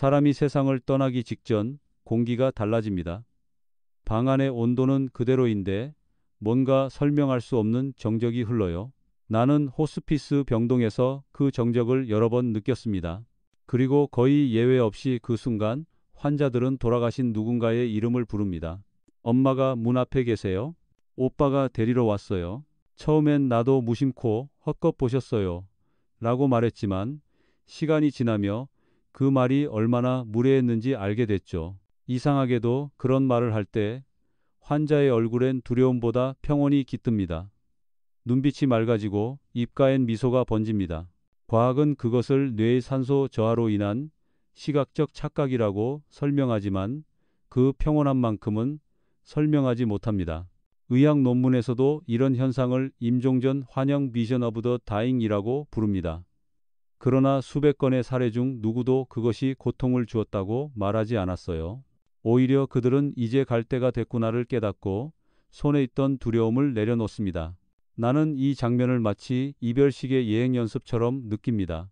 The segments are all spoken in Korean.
사람이 세상을 떠나기 직전 공기가 달라집니다. 방 안의 온도는 그대로인데 뭔가 설명할 수 없는 정적이 흘러요. 나는 호스피스 병동에서 그 정적을 여러 번 느꼈습니다. 그리고 거의 예외 없이 그 순간 환자들은 돌아가신 누군가의 이름을 부릅니다. 엄마가 문 앞에 계세요. 오빠가 데리러 왔어요. 처음엔 나도 무심코 헛것 보셨어요. 라고 말했지만 시간이 지나며 그 말이 얼마나 무례했는지 알게 됐죠. 이상하게도 그런 말을 할 때 환자의 얼굴엔 두려움보다 평온이 깃듭니다. 눈빛이 맑아지고 입가엔 미소가 번집니다. 과학은 그것을 뇌의 산소 저하로 인한 시각적 착각이라고 설명하지만 그 평온함만큼은 설명하지 못합니다. 의학 논문에서도 이런 현상을 임종전 환영 비전 오브 더 다잉이라고 부릅니다. 그러나 수백 건의 사례 중 누구도 그것이 고통을 주었다고 말하지 않았어요. 오히려 그들은 이제 갈 때가 됐구나를 깨닫고 손에 있던 두려움을 내려놓습니다. 나는 이 장면을 마치 이별식의 예행 연습처럼 느낍니다.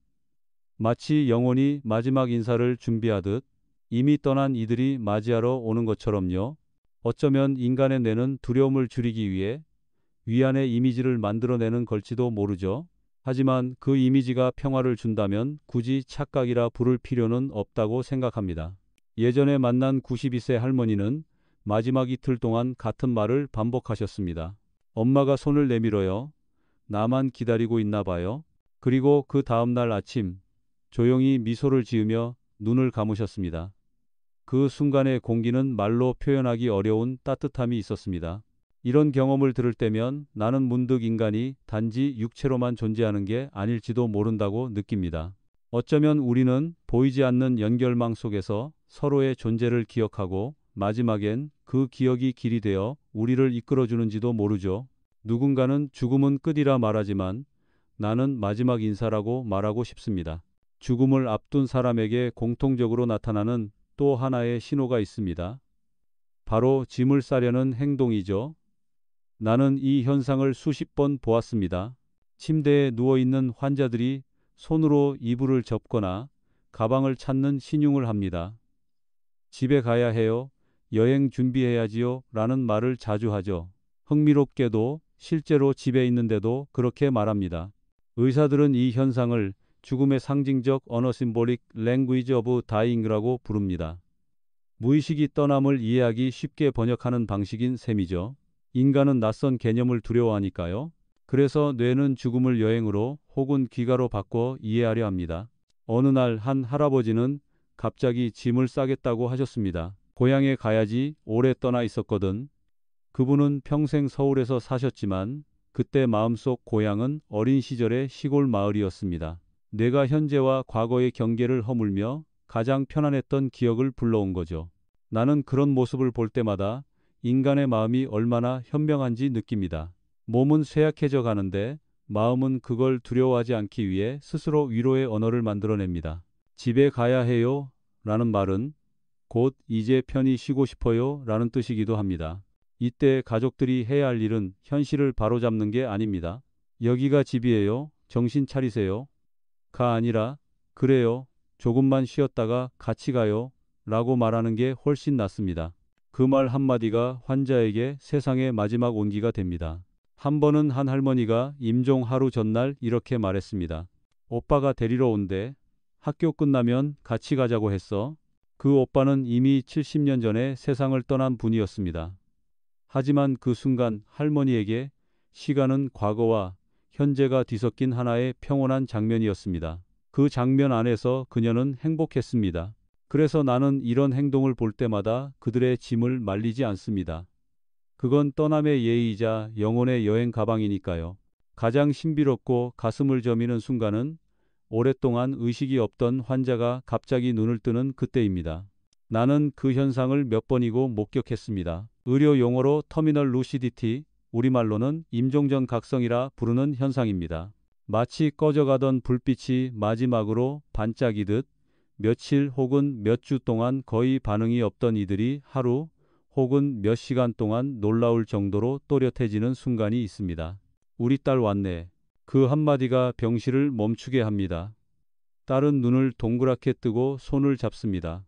마치 영혼이 마지막 인사를 준비하듯 이미 떠난 이들이 맞이하러 오는 것처럼요. 어쩌면 인간의 뇌는 두려움을 줄이기 위해 위안의 이미지를 만들어내는 걸지도 모르죠. 하지만 그 이미지가 평화를 준다면 굳이 착각이라 부를 필요는 없다고 생각합니다. 예전에 만난 92세 할머니는 마지막 이틀 동안 같은 말을 반복하셨습니다. 엄마가 손을 내밀어요. 나만 기다리고 있나 봐요. 그리고 그 다음날 아침 조용히 미소를 지으며 눈을 감으셨습니다. 그 순간의 공기는 말로 표현하기 어려운 따뜻함이 있었습니다. 이런 경험을 들을 때면 나는 문득 인간이 단지 육체로만 존재하는 게 아닐지도 모른다고 느낍니다. 어쩌면 우리는 보이지 않는 연결망 속에서 서로의 존재를 기억하고 마지막엔 그 기억이 길이 되어 우리를 이끌어주는지도 모르죠. 누군가는 죽음은 끝이라 말하지만 나는 마지막 인사라고 말하고 싶습니다. 죽음을 앞둔 사람에게 공통적으로 나타나는 또 하나의 신호가 있습니다. 바로 짐을 싸려는 행동이죠. 나는 이 현상을 수십 번 보았습니다. 침대에 누워있는 환자들이 손으로 이불을 접거나 가방을 찾는 신용을 합니다. 집에 가야 해요. 여행 준비해야지요. 라는 말을 자주 하죠. 흥미롭게도 실제로 집에 있는데도 그렇게 말합니다. 의사들은 이 현상을 죽음의 상징적 언어 심볼릭 랭귀지 오브 다잉이라고 부릅니다. 무의식이 떠남을 이해하기 쉽게 번역하는 방식인 셈이죠. 인간은 낯선 개념을 두려워하니까요. 그래서 뇌는 죽음을 여행으로 혹은 귀가로 바꿔 이해하려 합니다. 어느 날 한 할아버지는 갑자기 짐을 싸겠다고 하셨습니다. 고향에 가야지 오래 떠나 있었거든. 그분은 평생 서울에서 사셨지만 그때 마음속 고향은 어린 시절의 시골 마을이었습니다. 뇌가 현재와 과거의 경계를 허물며 가장 편안했던 기억을 불러온 거죠. 나는 그런 모습을 볼 때마다 인간의 마음이 얼마나 현명한지 느낍니다. 몸은 쇠약해져 가는데 마음은 그걸 두려워하지 않기 위해 스스로 위로의 언어를 만들어냅니다. 집에 가야 해요 라는 말은 곧 이제 편히 쉬고 싶어요 라는 뜻이기도 합니다. 이때 가족들이 해야 할 일은 현실을 바로잡는 게 아닙니다. 여기가 집이에요. 정신 차리세요. 가 아니라 그래요. 조금만 쉬었다가 같이 가요. 라고 말하는 게 훨씬 낫습니다. 그 말 한마디가 환자에게 세상의 마지막 온기가 됩니다. 한 번은 한 할머니가 임종 하루 전날 이렇게 말했습니다. 오빠가 데리러 온대. 학교 끝나면 같이 가자고 했어. 그 오빠는 이미 70년 전에 세상을 떠난 분이었습니다. 하지만 그 순간 할머니에게 시간은 과거와 현재가 뒤섞인 하나의 평온한 장면이었습니다. 그 장면 안에서 그녀는 행복했습니다. 그래서 나는 이런 행동을 볼 때마다 그들의 짐을 말리지 않습니다. 그건 떠남의 예의이자 영혼의 여행 가방이니까요. 가장 신비롭고 가슴을 저미는 순간은 오랫동안 의식이 없던 환자가 갑자기 눈을 뜨는 그때입니다. 나는 그 현상을 몇 번이고 목격했습니다. 의료 용어로 터미널 루시디티, 우리말로는 임종전 각성이라 부르는 현상입니다. 마치 꺼져가던 불빛이 마지막으로 반짝이듯 며칠 혹은 몇 주 동안 거의 반응이 없던 이들이 하루 혹은 몇 시간 동안 놀라울 정도로 또렷해지는 순간이 있습니다. 우리 딸 왔네. 그 한마디가 병실을 멈추게 합니다. 딸은 눈을 동그랗게 뜨고 손을 잡습니다.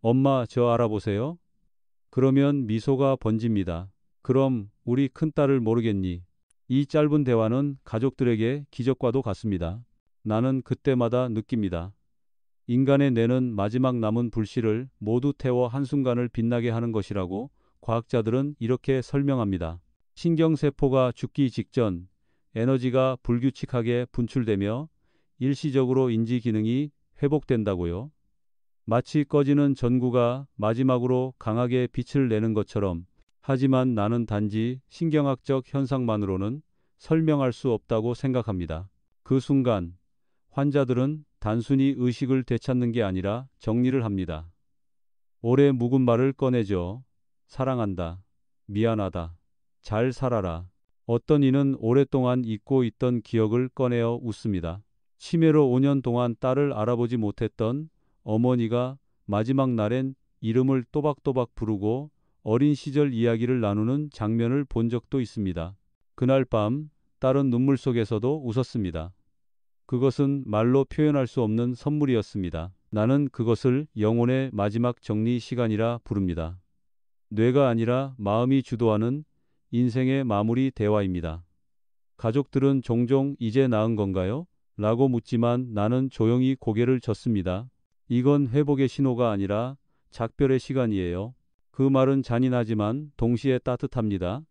엄마, 저 알아보세요? 그러면 미소가 번집니다. 그럼 우리 큰딸을 모르겠니? 이 짧은 대화는 가족들에게 기적과도 같습니다. 나는 그때마다 느낍니다. 인간의 뇌는 마지막 남은 불씨를 모두 태워 한순간을 빛나게 하는 것이라고 과학자들은 이렇게 설명합니다. 신경세포가 죽기 직전 에너지가 불규칙하게 분출되며 일시적으로 인지 기능이 회복된다고요. 마치 꺼지는 전구가 마지막으로 강하게 빛을 내는 것처럼. 하지만 나는 단지 신경학적 현상만으로는 설명할 수 없다고 생각합니다. 그 순간 환자들은 단순히 의식을 되찾는 게 아니라 정리를 합니다. 오래 묵은 말을 꺼내죠. 사랑한다. 미안하다. 잘 살아라. 어떤 이는 오랫동안 잊고 있던 기억을 꺼내어 웃습니다. 치매로 5년 동안 딸을 알아보지 못했던 어머니가 마지막 날엔 이름을 또박또박 부르고 어린 시절 이야기를 나누는 장면을 본 적도 있습니다. 그날 밤 딸은 눈물 속에서도 웃었습니다. 그것은 말로 표현할 수 없는 선물이었습니다. 나는 그것을 영혼의 마지막 정리 시간이라 부릅니다. 뇌가 아니라 마음이 주도하는 인생의 마무리 대화입니다. 가족들은 종종 이제 나은 건가요? 라고 묻지만 나는 조용히 고개를 젓습니다. 이건 회복의 신호가 아니라 작별의 시간이에요. 그 말은 잔인하지만 동시에 따뜻합니다.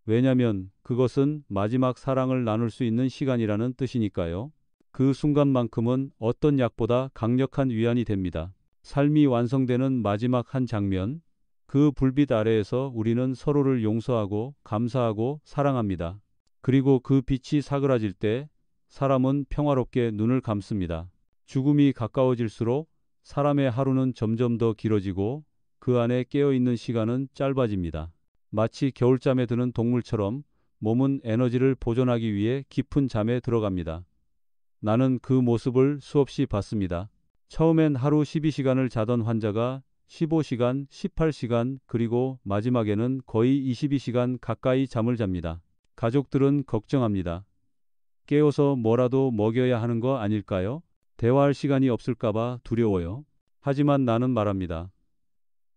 왜냐면 그것은 마지막 사랑을 나눌 수 있는 시간이라는 뜻이니까요. 그 순간만큼은 어떤 약보다 강력한 위안이 됩니다. 삶이 완성되는 마지막 한 장면, 그 불빛 아래에서 우리는 서로를 용서하고 감사하고 사랑합니다. 그리고 그 빛이 사그라질 때 사람은 평화롭게 눈을 감습니다. 죽음이 가까워질수록 사람의 하루는 점점 더 길어지고 그 안에 깨어있는 시간은 짧아집니다. 마치 겨울잠에 드는 동물처럼 몸은 에너지를 보존하기 위해 깊은 잠에 들어갑니다. 나는 그 모습을 수없이 봤습니다. 처음엔 하루 12시간을 자던 환자가 15시간, 18시간, 그리고 마지막에는 거의 22시간 가까이 잠을 잡니다. 가족들은 걱정합니다. 깨워서 뭐라도 먹여야 하는 거 아닐까요? 대화할 시간이 없을까봐 두려워요. 하지만 나는 말합니다.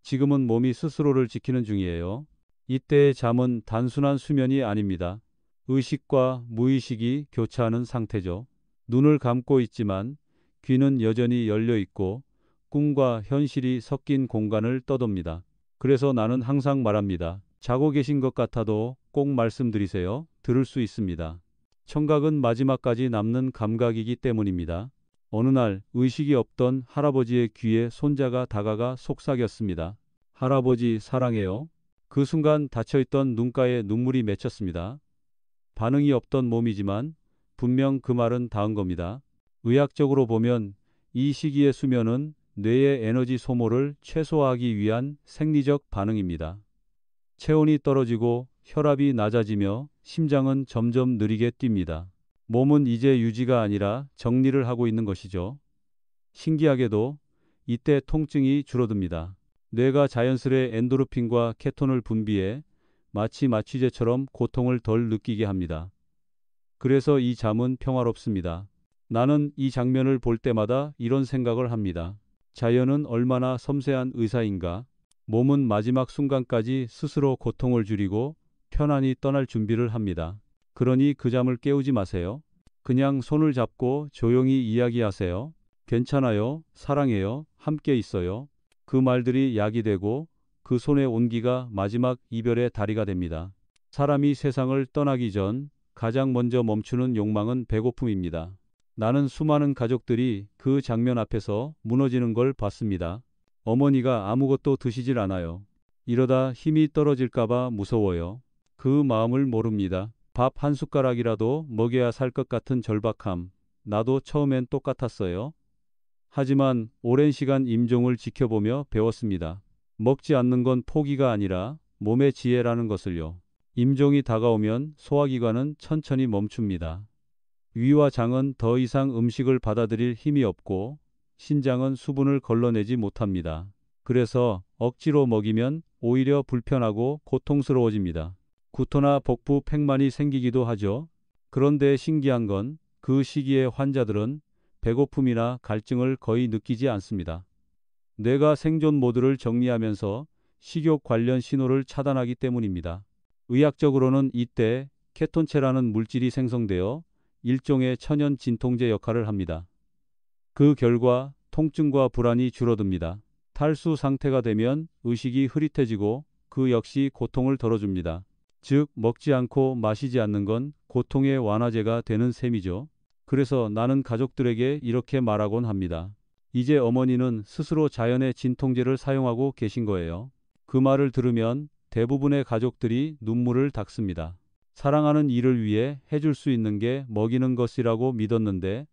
지금은 몸이 스스로를 지키는 중이에요. 이때의 잠은 단순한 수면이 아닙니다. 의식과 무의식이 교차하는 상태죠. 눈을 감고 있지만 귀는 여전히 열려 있고 꿈과 현실이 섞인 공간을 떠돕니다. 그래서 나는 항상 말합니다. 자고 계신 것 같아도 꼭 말씀드리세요. 들을 수 있습니다. 청각은 마지막까지 남는 감각이기 때문입니다. 어느 날 의식이 없던 할아버지의 귀에 손자가 다가가 속삭였습니다. 할아버지 사랑해요. 그 순간 닫혀있던 눈가에 눈물이 맺혔습니다. 반응이 없던 몸이지만 분명 그 말은 닿은 겁니다. 의학적으로 보면 이 시기의 수면은 뇌의 에너지 소모를 최소화하기 위한 생리적 반응입니다. 체온이 떨어지고 혈압이 낮아지며 심장은 점점 느리게 뜁니다. 몸은 이제 유지가 아니라 정리를 하고 있는 것이죠. 신기하게도 이때 통증이 줄어듭니다. 뇌가 자연스레 엔도르핀과 케톤을 분비해 마치 마취제처럼 고통을 덜 느끼게 합니다. 그래서 이 잠은 평화롭습니다. 나는 이 장면을 볼 때마다 이런 생각을 합니다. 자연은 얼마나 섬세한 의사인가. 몸은 마지막 순간까지 스스로 고통을 줄이고 편안히 떠날 준비를 합니다. 그러니 그 잠을 깨우지 마세요. 그냥 손을 잡고 조용히 이야기하세요. 괜찮아요. 사랑해요. 함께 있어요. 그 말들이 약이 되고 그 손의 온기가 마지막 이별의 다리가 됩니다. 사람이 세상을 떠나기 전 가장 먼저 멈추는 욕망은 배고픔입니다. 나는 수많은 가족들이 그 장면 앞에서 무너지는 걸 봤습니다. 어머니가 아무것도 드시질 않아요. 이러다 힘이 떨어질까봐 무서워요. 그 마음을 모릅니다. 밥 한 숟가락이라도 먹여야 살 것 같은 절박함. 나도 처음엔 똑같았어요. 하지만 오랜 시간 임종을 지켜보며 배웠습니다. 먹지 않는 건 포기가 아니라 몸의 지혜라는 것을요. 임종이 다가오면 소화기관은 천천히 멈춥니다. 위와 장은 더 이상 음식을 받아들일 힘이 없고 신장은 수분을 걸러내지 못합니다. 그래서 억지로 먹이면 오히려 불편하고 고통스러워집니다. 구토나 복부 팽만이 생기기도 하죠. 그런데 신기한 건 그 시기에 환자들은 배고픔이나 갈증을 거의 느끼지 않습니다. 뇌가 생존 모드를 정리하면서 식욕 관련 신호를 차단하기 때문입니다. 의학적으로는 이때 케톤체라는 물질이 생성되어 일종의 천연 진통제 역할을 합니다. 그 결과 통증과 불안이 줄어듭니다. 탈수 상태가 되면 의식이 흐릿해지고 그 역시 고통을 덜어줍니다. 즉, 먹지 않고 마시지 않는 건 고통의 완화제가 되는 셈이죠. 그래서 나는 가족들에게 이렇게 말하곤 합니다. 이제 어머니는 스스로 자연의 진통제를 사용하고 계신 거예요. 그 말을 들으면 대부분의 가족들이 눈물을 닦습니다. 사랑하는 이를 위해 해줄 수 있는 게 먹이는 것이라고 믿었는데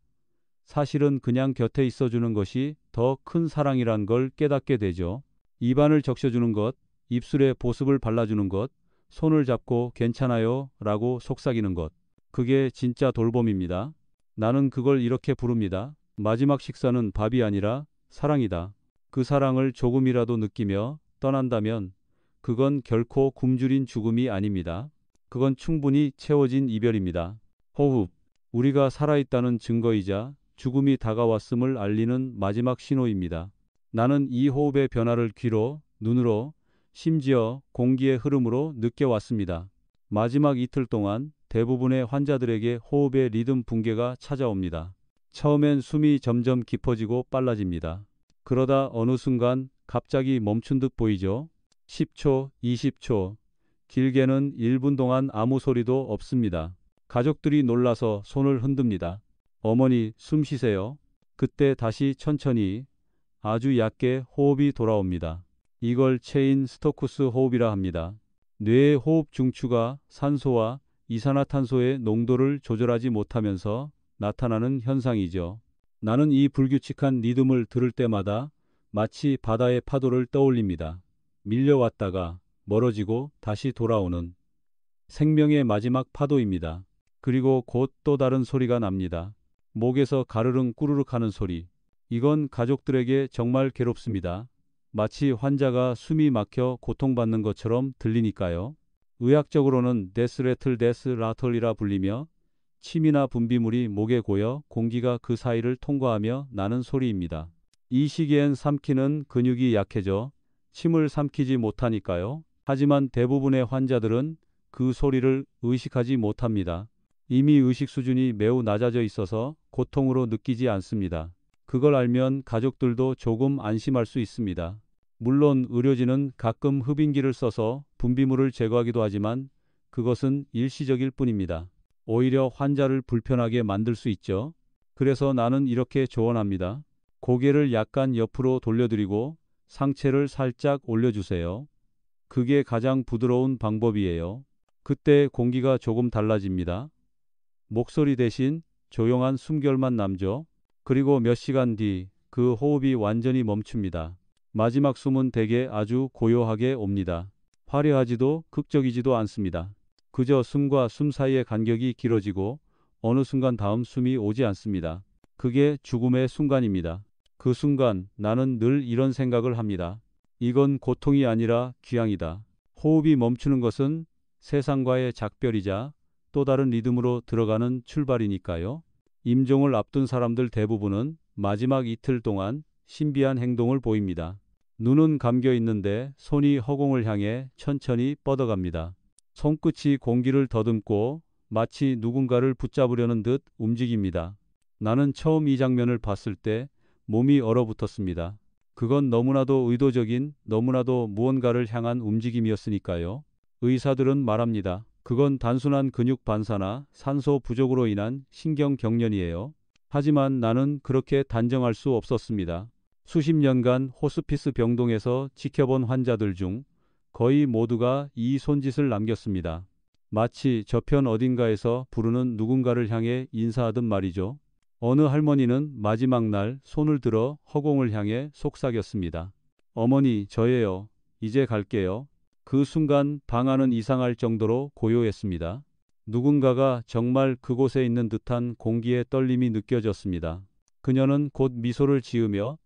사실은 그냥 곁에 있어주는 것이 더 큰 사랑이란 걸 깨닫게 되죠. 입안을 적셔주는 것, 입술에 보습을 발라주는 것, 손을 잡고 괜찮아요 라고 속삭이는 것. 그게 진짜 돌봄입니다. 나는 그걸 이렇게 부릅니다. 마지막 식사는 밥이 아니라 사랑이다. 그 사랑을 조금이라도 느끼며 떠난다면 그건 결코 굶주린 죽음이 아닙니다. 그건 충분히 채워진 이별입니다. 호흡. 우리가 살아있다는 증거이자 죽음이 다가왔음을 알리는 마지막 신호입니다. 나는 이 호흡의 변화를 귀로, 눈으로, 심지어 공기의 흐름으로 느껴왔습니다. 마지막 이틀 동안 대부분의 환자들에게 호흡의 리듬 붕괴가 찾아옵니다. 처음엔 숨이 점점 깊어지고 빨라집니다. 그러다 어느 순간 갑자기 멈춘 듯 보이죠. 10초, 20초, 길게는 1분 동안 아무 소리도 없습니다. 가족들이 놀라서 손을 흔듭니다. 어머니, 숨 쉬세요. 그때 다시 천천히, 아주 얕게 호흡이 돌아옵니다. 이걸 체인 스토크스 호흡이라 합니다. 뇌의 호흡 중추가 산소와 이산화탄소의 농도를 조절하지 못하면서 나타나는 현상이죠. 나는 이 불규칙한 리듬을 들을 때마다 마치 바다의 파도를 떠올립니다. 밀려왔다가 멀어지고 다시 돌아오는 생명의 마지막 파도입니다. 그리고 곧 또 다른 소리가 납니다. 목에서 가르릉 꾸르륵 하는 소리. 이건 가족들에게 정말 괴롭습니다. 마치 환자가 숨이 막혀 고통받는 것처럼 들리니까요. 의학적으로는 데스레틀 데스라털이라 불리며 침이나 분비물이 목에 고여 공기가 그 사이를 통과하며 나는 소리입니다. 이 시기엔 삼키는 근육이 약해져 침을 삼키지 못하니까요. 하지만 대부분의 환자들은 그 소리를 의식하지 못합니다. 이미 의식 수준이 매우 낮아져 있어서 고통으로 느끼지 않습니다. 그걸 알면 가족들도 조금 안심할 수 있습니다. 물론 의료진은 가끔 흡인기를 써서 분비물을 제거하기도 하지만 그것은 일시적일 뿐입니다. 오히려 환자를 불편하게 만들 수 있죠. 그래서 나는 이렇게 조언합니다. 고개를 약간 옆으로 돌려드리고 상체를 살짝 올려주세요. 그게 가장 부드러운 방법이에요. 그때 공기가 조금 달라집니다. 목소리 대신 조용한 숨결만 남죠. 그리고 몇 시간 뒤 그 호흡이 완전히 멈춥니다. 마지막 숨은 대개 아주 고요하게 옵니다. 화려하지도 극적이지도 않습니다. 그저 숨과 숨 사이의 간격이 길어지고 어느 순간 다음 숨이 오지 않습니다. 그게 죽음의 순간입니다. 그 순간 나는 늘 이런 생각을 합니다. 이건 고통이 아니라 귀향이다. 호흡이 멈추는 것은 세상과의 작별이자 또 다른 리듬으로 들어가는 출발이니까요. 임종을 앞둔 사람들 대부분은 마지막 이틀 동안 신비한 행동을 보입니다. 눈은 감겨 있는데 손이 허공을 향해 천천히 뻗어갑니다. 손끝이 공기를 더듬고 마치 누군가를 붙잡으려는 듯 움직입니다. 나는 처음 이 장면을 봤을 때 몸이 얼어붙었습니다. 그건 너무나도 의도적인, 너무나도 무언가를 향한 움직임이었으니까요. 의사들은 말합니다. 그건 단순한 근육 반사나 산소 부족으로 인한 신경 경련이에요. 하지만 나는 그렇게 단정할 수 없었습니다. 수십 년간 호스피스 병동에서 지켜본 환자들 중 거의 모두가 이 손짓을 남겼습니다. 마치 저편 어딘가에서 부르는 누군가를 향해 인사하듯 말이죠. 어느 할머니는 마지막 날 손을 들어 허공을 향해 속삭였습니다. 어머니, 저예요. 이제 갈게요. 그 순간 방 안은 이상할 정도로 고요했습니다. 누군가가 정말 그곳에 있는 듯한 공기의 떨림이 느껴졌습니다. 그녀는 곧 미소를 지으며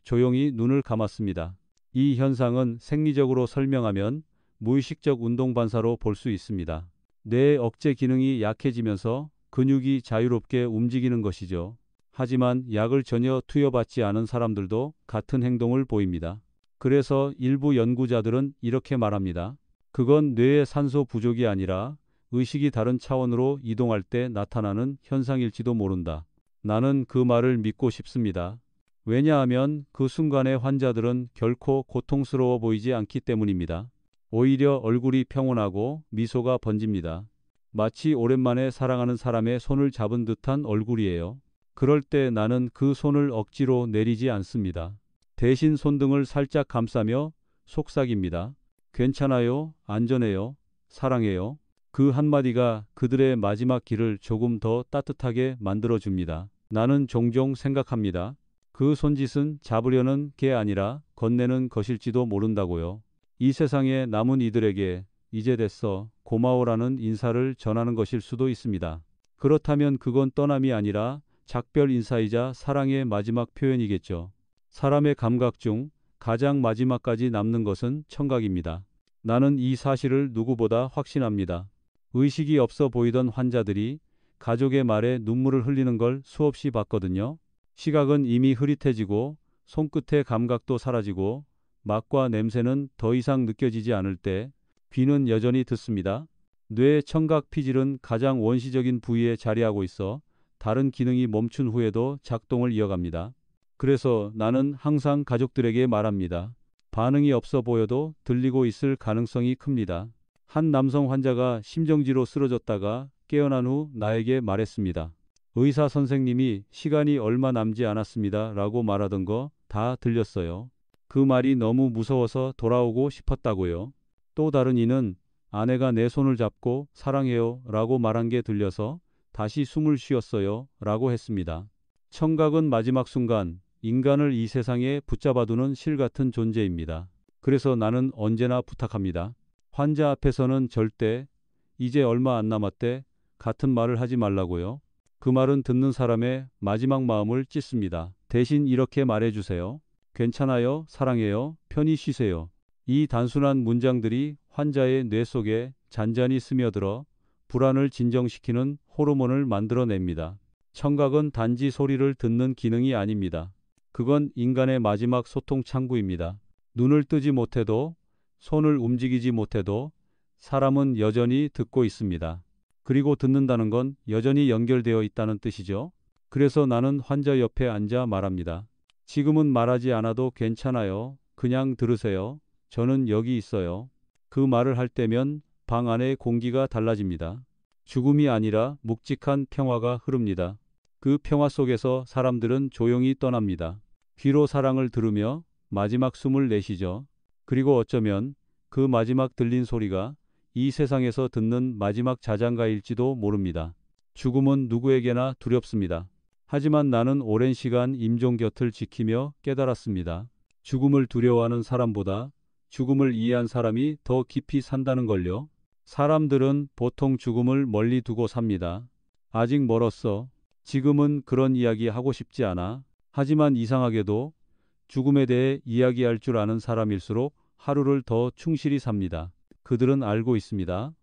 조용히 눈을 감았습니다. 이 현상은 생리적으로 설명하면 무의식적 운동 반사로 볼 수 있습니다. 뇌의 억제 기능이 약해지면서 근육이 자유롭게 움직이는 것이죠. 하지만 약을 전혀 투여받지 않은 사람들도 같은 행동을 보입니다. 그래서 일부 연구자들은 이렇게 말합니다. 그건 뇌의 산소 부족이 아니라 의식이 다른 차원으로 이동할 때 나타나는 현상일지도 모른다. 나는 그 말을 믿고 싶습니다. 왜냐하면 그 순간의 환자들은 결코 고통스러워 보이지 않기 때문입니다. 오히려 얼굴이 평온하고 미소가 번집니다. 마치 오랜만에 사랑하는 사람의 손을 잡은 듯한 얼굴이에요. 그럴 때 나는 그 손을 억지로 내리지 않습니다. 대신 손등을 살짝 감싸며 속삭입니다. 괜찮아요, 안전해요, 사랑해요. 그 한마디가 그들의 마지막 길을 조금 더 따뜻하게 만들어줍니다. 나는 종종 생각합니다. 그 손짓은 잡으려는 게 아니라 건네는 것일지도 모른다고요. 이 세상에 남은 이들에게 이제 됐어, 고마워라는 인사를 전하는 것일 수도 있습니다. 그렇다면 그건 떠남이 아니라 작별 인사이자 사랑의 마지막 표현이겠죠. 사람의 감각 중 가장 마지막까지 남는 것은 청각입니다. 나는 이 사실을 누구보다 확신합니다. 의식이 없어 보이던 환자들이 가족의 말에 눈물을 흘리는 걸 수없이 봤거든요. 시각은 이미 흐릿해지고 손끝의 감각도 사라지고 맛과 냄새는 더 이상 느껴지지 않을 때 귀는 여전히 듣습니다. 뇌의 청각 피질은 가장 원시적인 부위에 자리하고 있어 다른 기능이 멈춘 후에도 작동을 이어갑니다. 그래서 나는 항상 가족들에게 말합니다. 반응이 없어 보여도 들리고 있을 가능성이 큽니다. 한 남성 환자가 심정지로 쓰러졌다가 깨어난 후 나에게 말했습니다. 의사 선생님이 시간이 얼마 남지 않았습니다 라고 말하던 거 다 들렸어요. 그 말이 너무 무서워서 돌아오고 싶었다고요. 또 다른 이는 아내가 내 손을 잡고 사랑해요 라고 말한 게 들려서 다시 숨을 쉬었어요 라고 했습니다. 청각은 마지막 순간 인간을 이 세상에 붙잡아두는 실 같은 존재입니다. 그래서 나는 언제나 부탁합니다. 환자 앞에서는 절대 이제 얼마 안 남았대 같은 말을 하지 말라고요. 그 말은 듣는 사람의 마지막 마음을 찢습니다. 대신 이렇게 말해주세요. 괜찮아요, 사랑해요, 편히 쉬세요. 이 단순한 문장들이 환자의 뇌 속에 잔잔히 스며들어 불안을 진정시키는 호르몬을 만들어냅니다. 청각은 단지 소리를 듣는 기능이 아닙니다. 그건 인간의 마지막 소통 창구입니다. 눈을 뜨지 못해도 손을 움직이지 못해도 사람은 여전히 듣고 있습니다. 그리고 듣는다는 건 여전히 연결되어 있다는 뜻이죠. 그래서 나는 환자 옆에 앉아 말합니다. 지금은 말하지 않아도 괜찮아요. 그냥 들으세요. 저는 여기 있어요. 그 말을 할 때면 방 안의 공기가 달라집니다. 죽음이 아니라 묵직한 평화가 흐릅니다. 그 평화 속에서 사람들은 조용히 떠납니다. 귀로 사랑을 들으며 마지막 숨을 내쉬죠. 그리고 어쩌면 그 마지막 들린 소리가 이 세상에서 듣는 마지막 자장가일지도 모릅니다. 죽음은 누구에게나 두렵습니다. 하지만 나는 오랜 시간 임종 곁을 지키며 깨달았습니다. 죽음을 두려워하는 사람보다 죽음을 이해한 사람이 더 깊이 산다는 걸요. 사람들은 보통 죽음을 멀리 두고 삽니다. 아직 멀었어. 지금은 그런 이야기 하고 싶지 않아. 하지만 이상하게도 죽음에 대해 이야기할 줄 아는 사람일수록 하루를 더 충실히 삽니다. 그들은 알고 있습니다.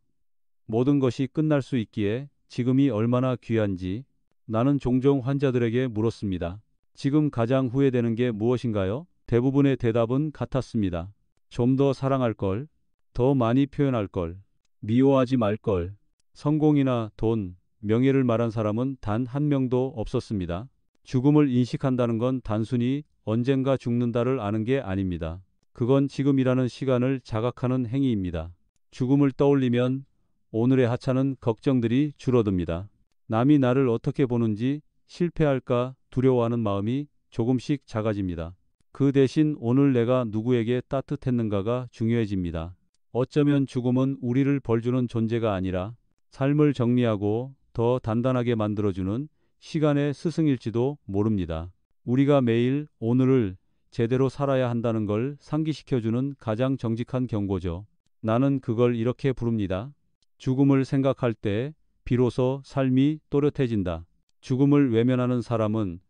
모든 것이 끝날 수 있기에 지금이 얼마나 귀한지. 나는 종종 환자들에게 물었습니다. 지금 가장 후회되는 게 무엇인가요? 대부분의 대답은 같았습니다. 좀 더 사랑할 걸, 더 많이 표현할 걸, 미워하지 말 걸. 성공이나 돈, 명예를 말한 사람은 단 한 명도 없었습니다. 죽음을 인식한다는 건 단순히 언젠가 죽는다를 아는 게 아닙니다. 그건 지금이라는 시간을 자각하는 행위입니다. 죽음을 떠올리면 오늘의 하찮은 걱정들이 줄어듭니다. 남이 나를 어떻게 보는지 실패할까 두려워하는 마음이 조금씩 작아집니다. 그 대신 오늘 내가 누구에게 따뜻했는가가 중요해집니다. 어쩌면 죽음은 우리를 벌주는 존재가 아니라 삶을 정리하고 더 단단하게 만들어주는 시간의 스승일지도 모릅니다. 우리가 매일 오늘을 제대로 살아야 한다는 걸 상기시켜주는 가장 정직한 경고죠. 나는 그걸 이렇게 부릅니다. 죽음을 생각할 때 비로소 삶이 또렷해진다. 죽음을 외면하는 사람은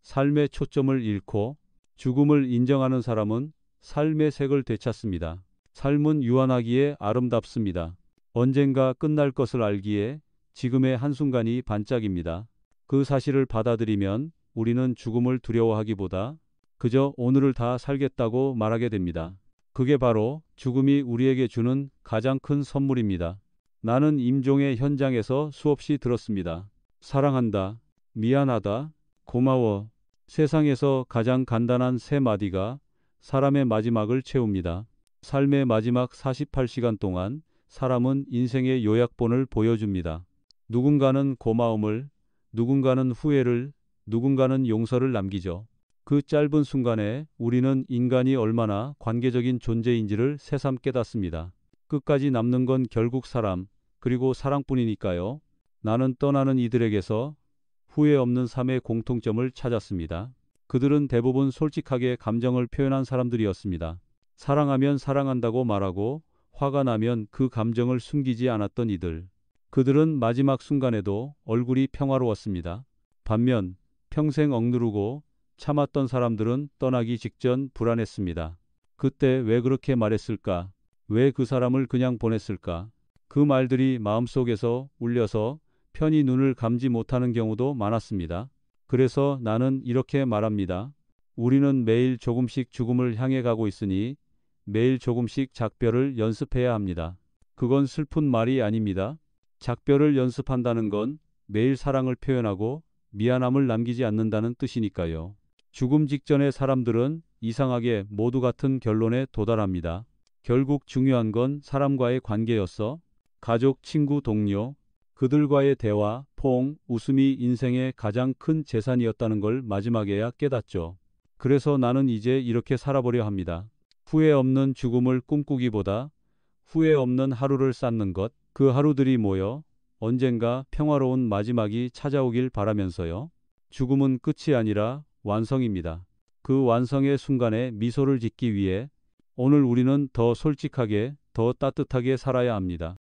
삶의 초점을 잃고 죽음을 인정하는 사람은 삶의 색을 되찾습니다. 삶은 유한하기에 아름답습니다. 언젠가 끝날 것을 알기에 지금의 한순간이 반짝입니다. 그 사실을 받아들이면 우리는 죽음을 두려워하기보다 그저 오늘을 다 살겠다고 말하게 됩니다. 그게 바로 죽음이 우리에게 주는 가장 큰 선물입니다. 나는 임종의 현장에서 수없이 들었습니다. 사랑한다, 미안하다, 고마워. 세상에서 가장 간단한 세 마디가 사람의 마지막을 채웁니다. 삶의 마지막 48시간 동안 사람은 인생의 요약본을 보여줍니다. 누군가는 고마움을, 누군가는 후회를, 누군가는 용서를 남기죠. 그 짧은 순간에 우리는 인간이 얼마나 관계적인 존재인지를 새삼 깨닫습니다. 끝까지 남는 건 결국 사람, 그리고 사랑뿐이니까요. 나는 떠나는 이들에게서 후회 없는 삶의 공통점을 찾았습니다. 그들은 대부분 솔직하게 감정을 표현한 사람들이었습니다. 사랑하면 사랑한다고 말하고 화가 나면 그 감정을 숨기지 않았던 이들. 그들은 마지막 순간에도 얼굴이 평화로웠습니다. 반면 평생 억누르고 참았던 사람들은 떠나기 직전 불안했습니다. 그때 왜 그렇게 말했을까? 왜 그 사람을 그냥 보냈을까? 그 말들이 마음속에서 울려서 편히 눈을 감지 못하는 경우도 많았습니다. 그래서 나는 이렇게 말합니다. 우리는 매일 조금씩 죽음을 향해 가고 있으니 매일 조금씩 작별을 연습해야 합니다. 그건 슬픈 말이 아닙니다. 작별을 연습한다는 건 매일 사랑을 표현하고 미안함을 남기지 않는다는 뜻이니까요. 죽음 직전의 사람들은 이상하게 모두 같은 결론에 도달합니다. 결국 중요한 건 사람과의 관계였어. 가족, 친구, 동료, 그들과의 대화, 포옹, 웃음이 인생의 가장 큰 재산이었다는 걸 마지막에야 깨닫죠. 그래서 나는 이제 이렇게 살아보려 합니다. 후회 없는 죽음을 꿈꾸기보다 후회 없는 하루를 쌓는 것, 그 하루들이 모여 언젠가 평화로운 마지막이 찾아오길 바라면서요. 죽음은 끝이 아니라 완성입니다. 그 완성의 순간에 미소를 짓기 위해 오늘 우리는 더 솔직하게, 더 따뜻하게 살아야 합니다.